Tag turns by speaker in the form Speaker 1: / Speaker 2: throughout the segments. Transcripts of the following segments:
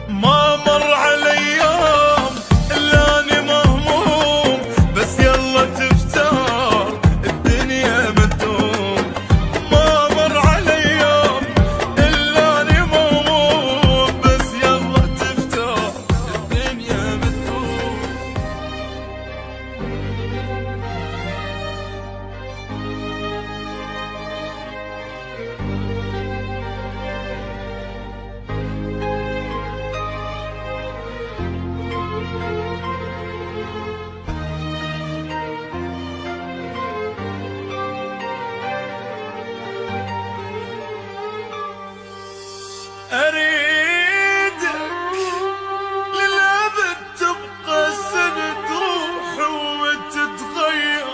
Speaker 1: ما مر علي يوم إلا أني مهموم، بس يلا تفتار الدنيا بتدوم. ما مر علي يوم إلا أني مهموم، بس يلا تفتار الدنيا بتدوم. أريدك للأبد تبقى سند روحي وتتغير،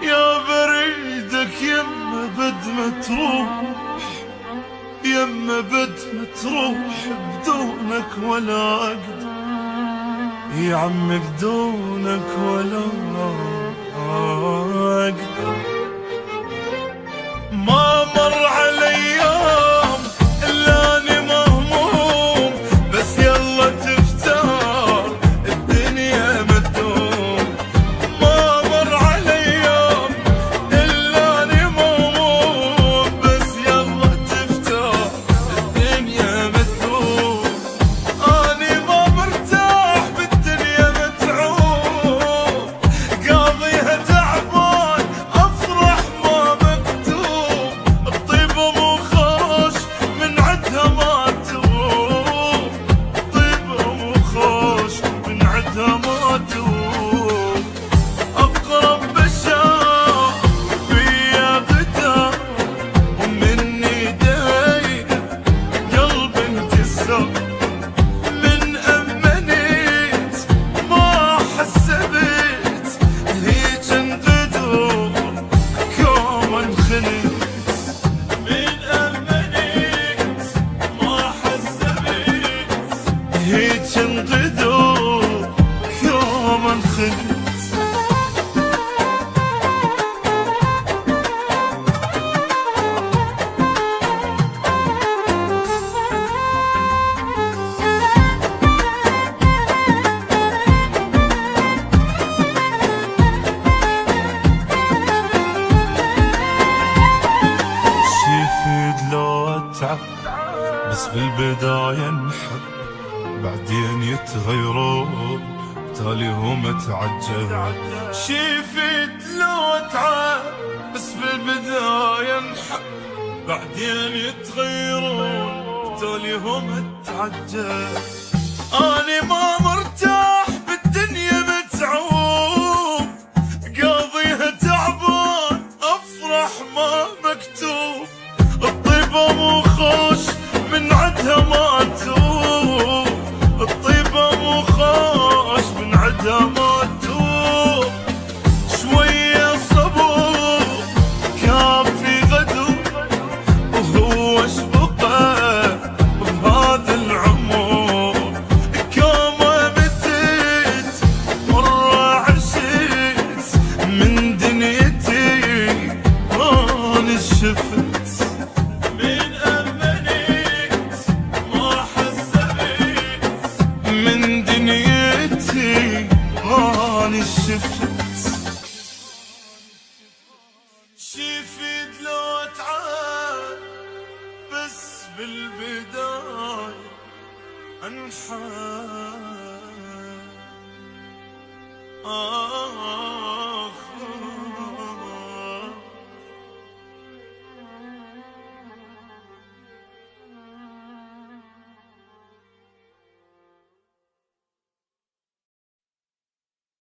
Speaker 1: يا بريدك يما بد ما تروح، يما بد ما تروح بدونك ولا أقدر، يا عمي بدونك ولا أقدر. ما مر علي يوم إلا أني مهموم، بس يلا تفتار الدنيا بتدوم. ما مر علي يوم إلا أني مهموم، بس يلا تفتار الدنيا بتدوم. أني ما مرتاح بالدنيا متعوب، قاضيها تعبان أفرح ما مكتوب. الطيبة مو خوش من عدها ما تروب، الطيبة مو خوش من عدها ما تروب. أقرب بشار بيا غدا ومن ايدي قلب انكسر، من أمنيت ما حسبت هيج انغدر كوم انخنت. من أمنيت ما حسبت هيج انغدر كوم انخنت. شي يفيد لو اتعب، بس بالبداية نحب، بعدين يتغيرون تالي هم اتعجب. شي يفيد لو اتعب، بس بالبداية نحب، بعدين يتغيرون تالي هم اتعجب. أنا ما مرتاح بالدنيا متعوب، قاضيها تعبان أفرح ما مكتوب. الطيبة مو خوش من عدها ما توب، الطيبة مو خوش من عدها ما توب. شوية صبور كافي غدو، وهو شبقه بهذا العمر. كومة متت مرة عشت من دنيتي راني شفت. من أمنيت ما حسبت من دنيتي راني شفت. شي يفيد لو اتعب، بس بالبداية انحب.